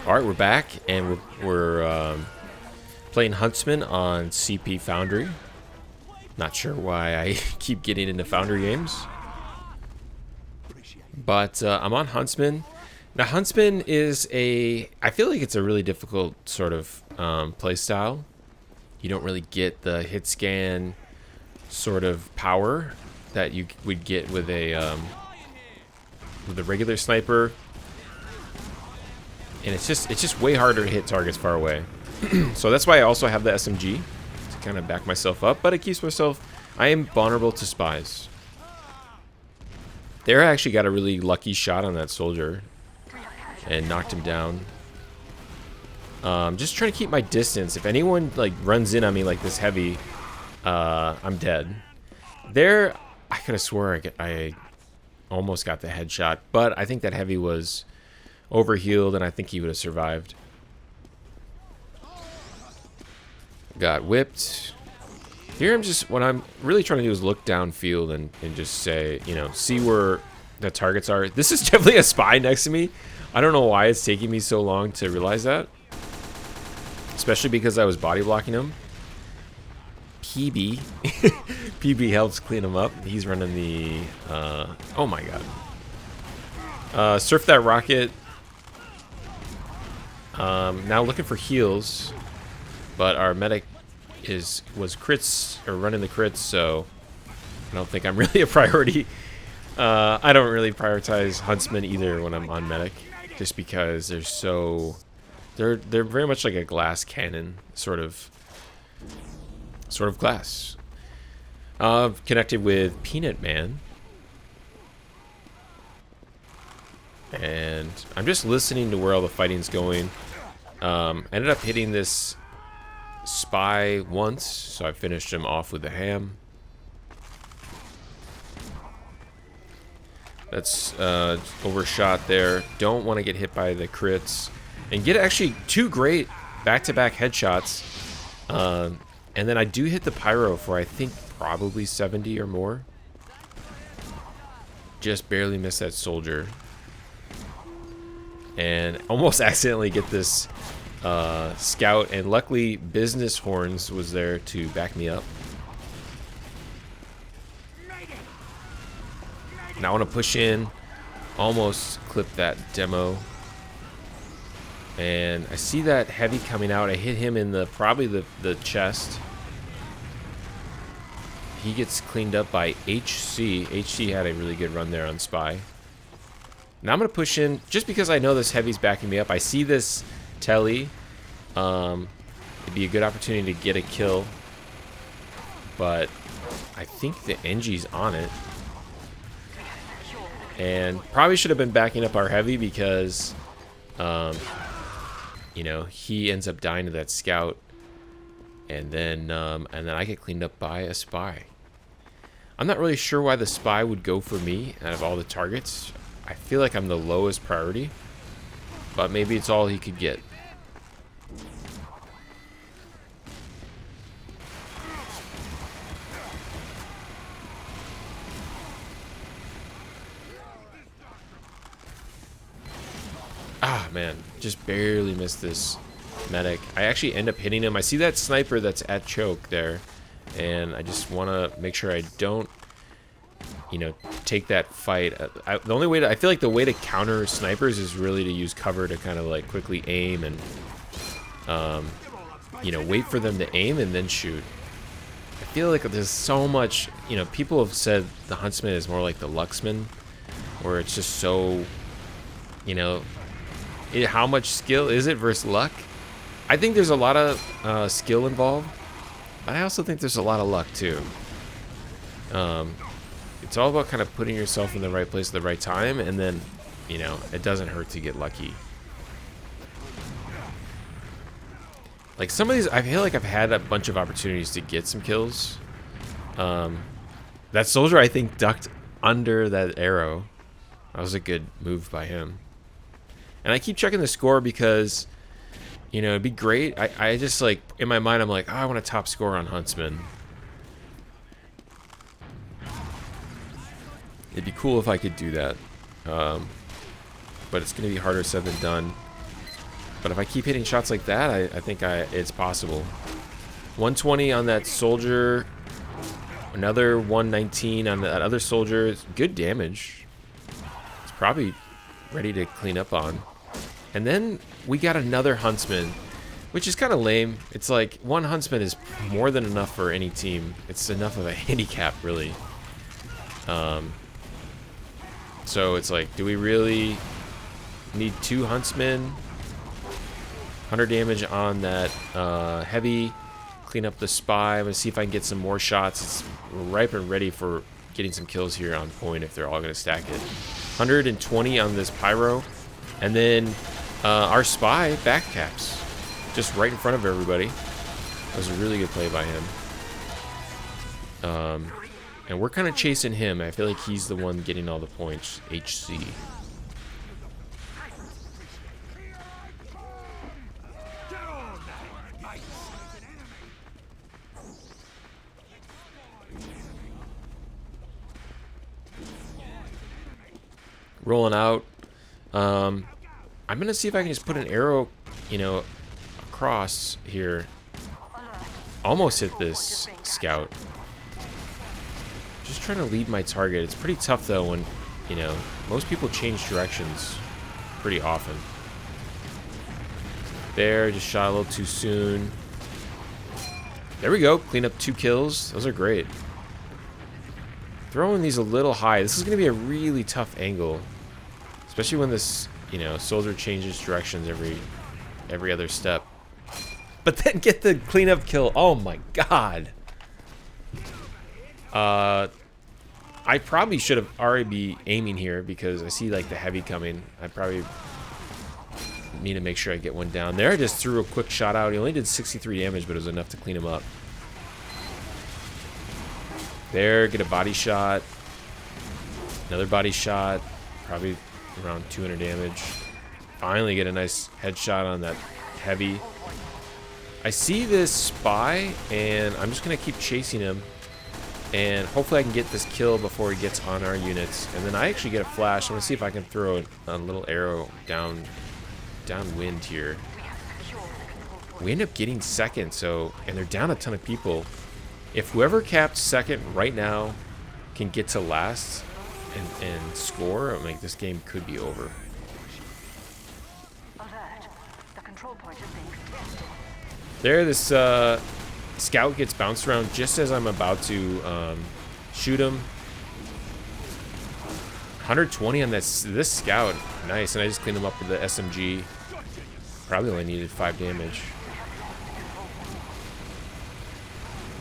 All right, we're back, and we're playing Huntsmen on CP Foundry. Not sure why I keep getting into Foundry games, but I'm on Huntsmen. Now, Huntsmen is I feel like it's a really difficult sort of play style. You don't really get the hit scan sort of power that you would get with a regular sniper. And it's just way harder to hit targets far away. So that's why I also have the SMG to kind of back myself up, but it keeps myself... I am vulnerable to spies. There I actually got a really lucky shot on that soldier and knocked him down. Just trying to keep my distance. If anyone like runs in on me like this heavy, I'm dead. There, I could have swore I almost got the headshot, but I think that heavy was overhealed, and I think he would have survived. Got whipped. Here what I'm really trying to do is look downfield and just say, you know, see where the targets are. This is definitely a spy next to me. I don't know why it's taking me so long to realize that. Especially because I was body blocking him. PB. PB helps clean him up. He's running the... oh my god. Surf that rocket. Now looking for heals, but our medic was crits, or running the crits, so I don't think I'm really a priority. I don't really prioritize Huntsmen either when I'm on medic, just because they're very much like a glass cannon, sort of glass. Connected with Peanut Man. And I'm just listening to where all the fighting's going. I ended up hitting this spy once, so I finished him off with the ham. That's overshot there. Don't want to get hit by the crits. And get actually 2 great back-to-back headshots. And then I do hit the pyro for, I think, probably 70 or more. Just barely missed that soldier. And almost accidentally get this scout, and luckily Business Horns was there to back me up. Now I want to push in, almost clip that demo, and I see that heavy coming out. I hit him in probably the chest. He gets cleaned up by HC. HC had a really good run there on spy. Now I'm going to push in, just because I know this heavy's backing me up. I see this telly. It'd be a good opportunity to get a kill. But I think the NG's on it. And probably should have been backing up our heavy because, you know, he ends up dying to that scout. And then I get cleaned up by a spy. I'm not really sure why the spy would go for me out of all the targets. I feel like I'm the lowest priority, but maybe it's all he could get. Ah, man, just barely missed this medic. I actually end up hitting him. I see that sniper that's at choke there, and I just want to make sure I don't, you know, take that fight. The only way I feel like the way to counter snipers is really to use cover to kind of like quickly aim and, you know, wait for them to aim and then shoot. I feel like there's so much, you know, people have said the Huntsman is more like the Luxman, where it's just so, you know, how much skill is it versus luck? I think there's a lot of skill involved, but I also think there's a lot of luck too. It's all about kind of putting yourself in the right place at the right time, and then, you know, it doesn't hurt to get lucky. Like some of these, I feel like I've had a bunch of opportunities to get some kills. That soldier, I think, ducked under that arrow. That was a good move by him. And I keep checking the score because, you know, it'd be great. I just, like, in my mind, I'm like, oh, I want a top score on Huntsman. It'd be cool if I could do that. But it's going to be harder said than done. But if I keep hitting shots like that, I think it's possible. 120 on that soldier. Another 119 on that other soldier. It's good damage. It's probably ready to clean up on. And then we got another Huntsman, which is kind of lame. It's like one Huntsman is more than enough for any team. It's enough of a handicap, really. So it's like, do we really need 2 Huntsmen? 100 damage on that heavy. Clean up the spy. I'm going to see if I can get some more shots. It's ripe and ready for getting some kills here on point if they're all going to stack it. 120 on this pyro. And then our spy backcaps. Just right in front of everybody. That was a really good play by him. And we're kind of chasing him. I feel like he's the one getting all the points. HC. Rolling out. I'm going to see if I can just put an arrow, you know, across here. Almost hit this scout. Just trying to lead my target. It's pretty tough though when, you know, most people change directions pretty often. There, just shot a little too soon. There we go. Clean up 2 kills. Those are great. Throwing these a little high. This is going to be a really tough angle. Especially when this, you know, soldier changes directions every other step. But then get the cleanup kill. Oh my god. I probably should have already be aiming here because I see like the heavy coming. I probably need to make sure I get one down there. I just threw a quick shot out. He only did 63 damage, but it was enough to clean him up. There, get a body shot. Another body shot. Probably around 200 damage. Finally get a nice headshot on that heavy. I see this spy, and I'm just going to keep chasing him. And hopefully I can get this kill before he gets on our units. And then I actually get a flash. I'm going to see if I can throw a little arrow downwind here. We end up getting second, so, and they're down a ton of people. If whoever capped second right now can get to last and score, I mean, this game could be over. There, this scout gets bounced around just as I'm about to shoot him. 120 on this scout. Nice, and I just cleaned him up with the SMG. Probably only needed 5 damage.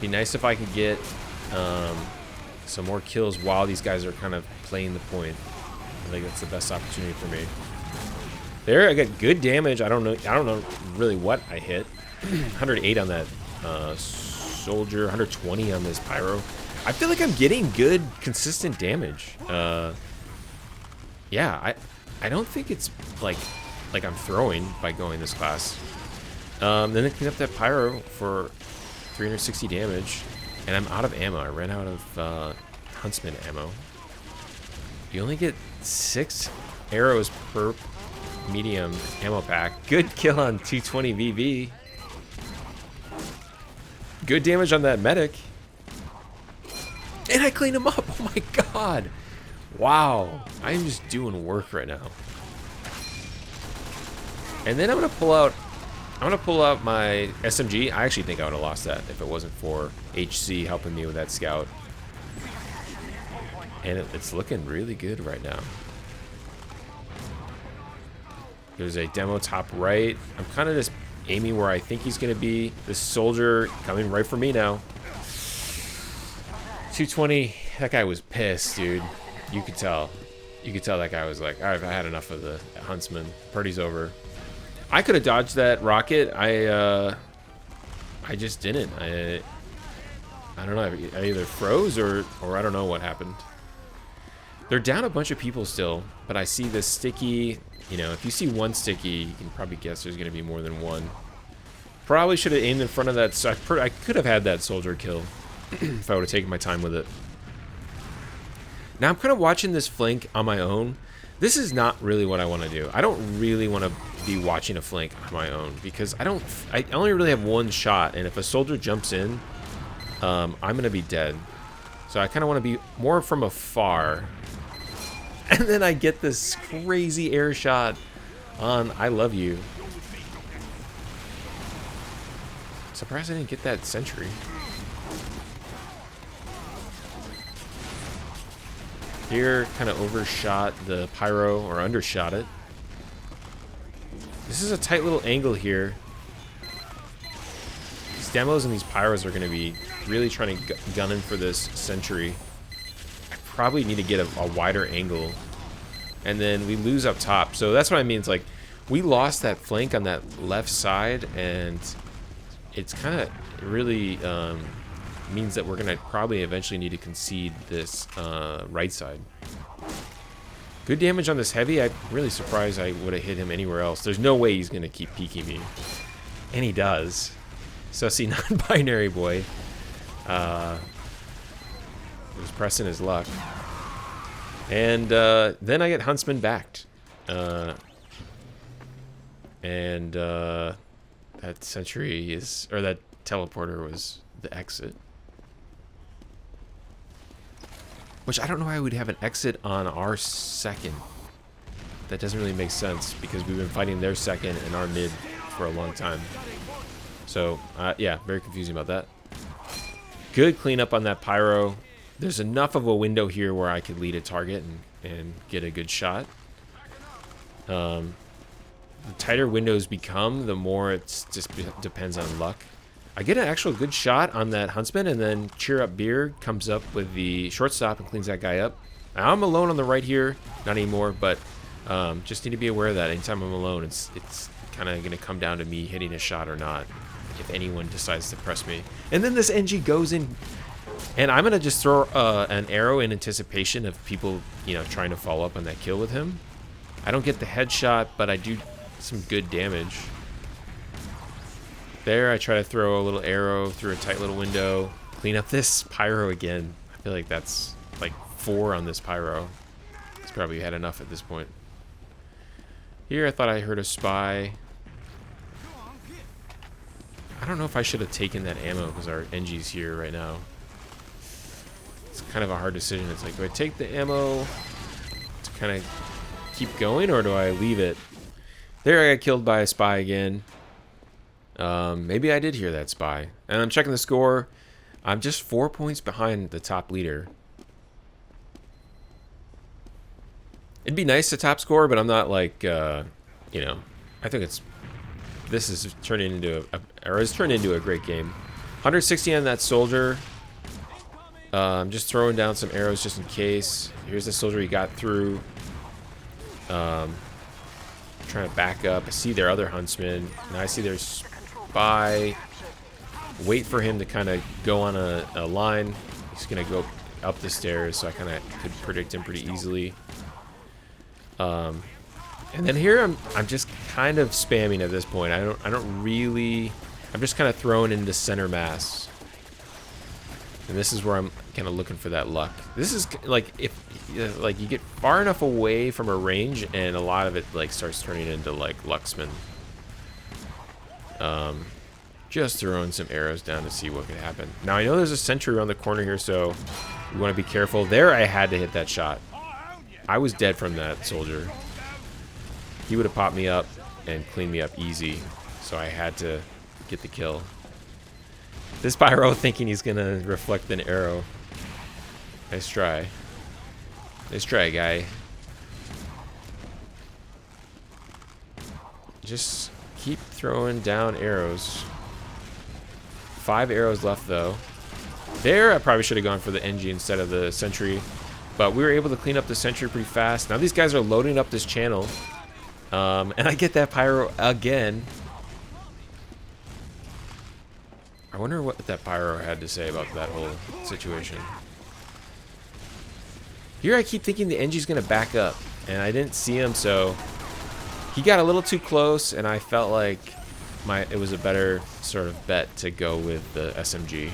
Be nice if I could get some more kills while these guys are kind of playing the point. I think that's the best opportunity for me. There, I got good damage. I don't know really what I hit. 108 on that soldier, 120 on this pyro. I feel like I'm getting good, consistent damage. Yeah, I don't think it's like I'm throwing by going this class. Then I clean up that pyro for 360 damage, and I'm out of ammo. I ran out of Huntsman ammo. You only get 6 arrows per medium ammo pack. Good kill on 220 VB. Good damage on that medic. And I cleaned him up. Oh my god. Wow. I'm just doing work right now. And then I'm gonna pull out my SMG. I actually think I would have lost that if it wasn't for HC helping me with that scout. And it's looking really good right now. There's a demo top right. I'm kind of just aiming where I think he's going to be. This soldier coming right for me now. 220. That guy was pissed, dude. You could tell. You could tell that guy was like, all right, I had enough of the Huntsman. Party's over. I could have dodged that rocket. I just didn't. I don't know. I either froze or I don't know what happened. They're down a bunch of people still, but I see this sticky. You know, if you see one sticky, you can probably guess there's going to be more than one. Probably should have aimed in front of that. So I could have had that soldier kill if I would have taken my time with it. Now I'm kind of watching this flank on my own. This is not really what I want to do. I don't really want to be watching a flank on my own, because I only really have one shot, and if a soldier jumps in, I'm gonna be dead. So I kind of want to be more from afar. And then I get this crazy air shot on I love you. Surprised I didn't get that sentry. Here, kind of overshot the pyro, or undershot it. This is a tight little angle here. These demos and these pyros are going to be really trying to gun in for this sentry. I probably need to get a wider angle. And then we lose up top. So that's what I mean. It's like we lost that flank on that left side, and it's kind of really means that we're going to probably eventually need to concede this right side. Good damage on this heavy. I'm really surprised I would have hit him anywhere else. There's no way he's going to keep peeking me. And he does. Sussy non-binary boy. Was pressing his luck. And then I get Huntsmen backed. And that sentry is, or that teleporter was the exit. Which I don't know why I would have an exit on our second. That doesn't really make sense, because we've been fighting their second and our mid for a long time. So, yeah, very confusing about that. Good cleanup on that pyro. There's enough of a window here where I could lead a target and get a good shot. The tighter windows become, the more it just depends on luck. I get an actual good shot on that Huntsman, and then Cheer Up Beer comes up with the shortstop and cleans that guy up. Now, I'm alone on the right here. Not anymore, but just need to be aware of that. Anytime I'm alone, it's kind of going to come down to me hitting a shot or not, if anyone decides to press me. And then this NG goes in, and I'm going to just throw an arrow in anticipation of people, you know, trying to follow up on that kill with him. I don't get the headshot, but I do some good damage. There, I try to throw a little arrow through a tight little window. Clean up this pyro again. I feel like that's like 4 on this pyro. He's probably had enough at this point. Here, I thought I heard a spy. I don't know if I should have taken that ammo, because our NG's here right now. It's kind of a hard decision. It's like, do I take the ammo to kind of keep going, or do I leave it? There, I got killed by a spy again. Maybe I did hear that spy. And I'm checking the score. I'm just 4 points behind the top leader. It'd be nice to top score, but I'm not like, you know, I think this is turning into it's turned into a great game. 160 on that soldier. I'm just throwing down some arrows just in case. Here's the soldier he got through. Trying to back up. I see their other Huntsman. Now I see their spy. Wait for him to kind of go on a line. He's going to go up the stairs, so I kind of could predict him pretty easily. And then here I'm just kind of spamming at this point. I don't really. I'm just kind of throwing into center mass. And this is where I'm kind of looking for that luck. This is like if like you get far enough away from a range, and a lot of it like starts turning into like Luxman. Just throwing some arrows down to see what could happen. Now I know there's a sentry around the corner here, so we want to be careful. There, I had to hit that shot. I was dead from that soldier. He would have popped me up and cleaned me up easy, so I had to get the kill. This pyro thinking he's gonna reflect an arrow. Nice try. Nice try, guy. Just keep throwing down arrows. 5 arrows left, though. There, I probably should have gone for the NG instead of the sentry. But we were able to clean up the sentry pretty fast. Now these guys are loading up this channel. And I get that pyro again. I wonder what that pyro had to say about that whole situation. Here I keep thinking the NG's going to back up. And I didn't see him, so he got a little too close, and I felt like it was a better sort of bet to go with the SMG.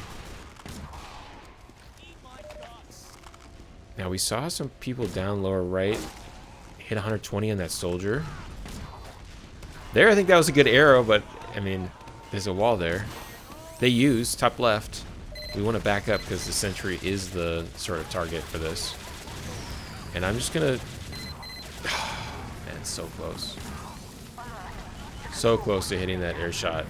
Now we saw some people down lower right hit 120 on that soldier. There, I think that was a good arrow, but, I mean, there's a wall there. They use, top left. We want to back up because the sentry is the sort of target for this. And I'm just going to... Man, so close. So close to hitting that air shot.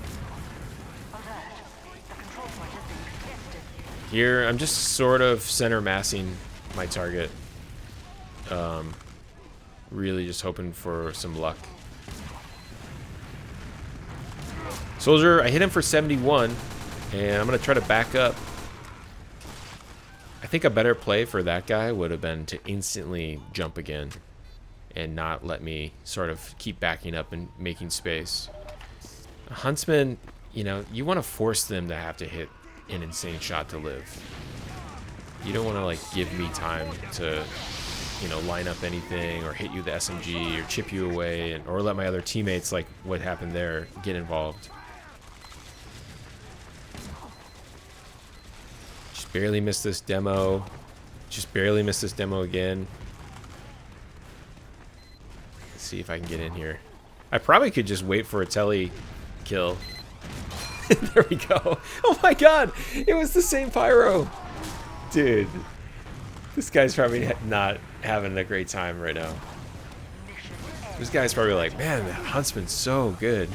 Here, I'm just sort of center massing my target. Really just hoping for some luck. Soldier, I hit him for 71, and I'm going to try to back up. I think a better play for that guy would have been to instantly jump again and not let me sort of keep backing up and making space. Huntsmen, you know, you want to force them to have to hit an insane shot to live. You don't want to, like, give me time to, you know, line up anything or hit you with the SMG or chip you away, or let my other teammates, like what happened there, get involved. Just barely missed this demo. Just barely missed this demo again. Let's see if I can get in here. I probably could just wait for a tele kill. There we go. Oh my god! It was the same pyro! Dude. This guy's probably not having a great time right now. This guy's probably like, man, the Huntsman's so good.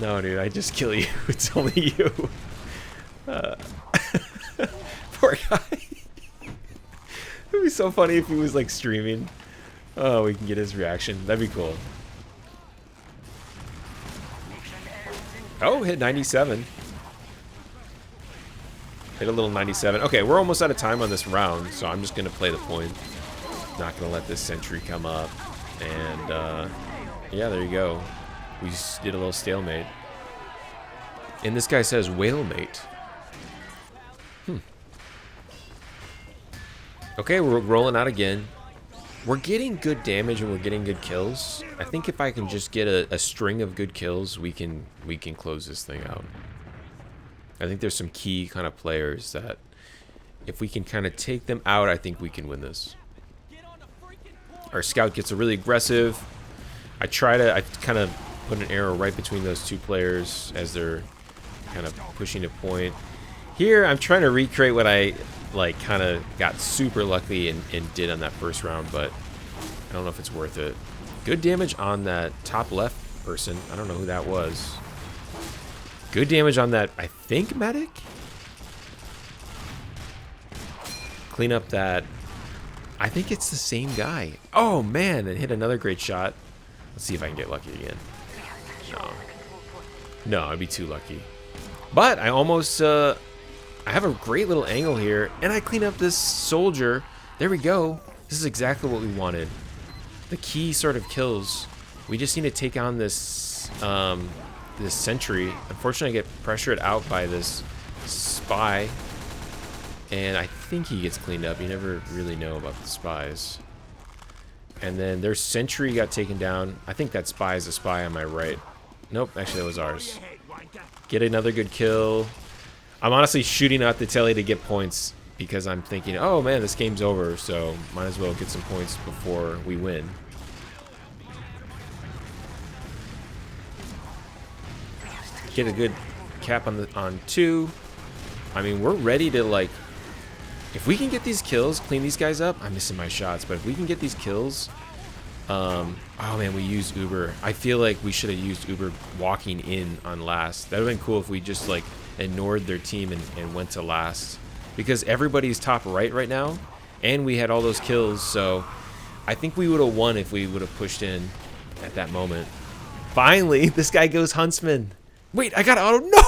No, dude, I just kill you. It's only you. Poor guy. It'd be so funny if he was like streaming. Oh, we can get his reaction. That'd be cool. Oh, hit 97. Hit a little 97. Okay, we're almost out of time on this round, so I'm just going to play the point. Not going to let this sentry come up. And, yeah, there you go. We just did a little stalemate. And this guy says whalemate. Okay, we're rolling out again. We're getting good damage and we're getting good kills. I think if I can just get a string of good kills, we can close this thing out. I think there's some key kind of players that if we can kind of take them out, I think we can win this. Our scout gets a really aggressive. I kind of put an arrow right between those two players as they're kind of pushing a point. Here, I'm trying to recreate what I like kind of got super lucky and did on that first round, but I don't know if it's worth it. Good damage on that top left person. I don't know who that was. Good damage on that, I think, medic? Clean up that. I think it's the same guy. Oh, man, and hit another great shot. Let's see if I can get lucky again. No. No, I'd be too lucky. But I almost, I have a great little angle here, and I clean up this soldier. There we go. This is exactly what we wanted. The key sort of kills. We just need to take on this, this sentry. Unfortunately, I get pressured out by this spy, and I think he gets cleaned up. You never really know about the spies. And then their sentry got taken down. I think that spy is a spy on my right. Nope, actually that was ours. Get another good kill. I'm honestly shooting out the telly to get points because I'm thinking, oh man, this game's over, so might as well get some points before we win. Get a good cap on two. I mean, we're ready to, like, if we can get these kills, clean these guys up. I'm missing my shots, but if we can get these kills, oh man, we used Uber. I feel like we should have used Uber walking in on last. That would have been cool if we just like ignored their team and went to last, because everybody's top right now, and we had all those kills. So I think we would have won if we would have pushed in at that moment. Finally, this guy goes Huntsman. Wait, I got auto. No!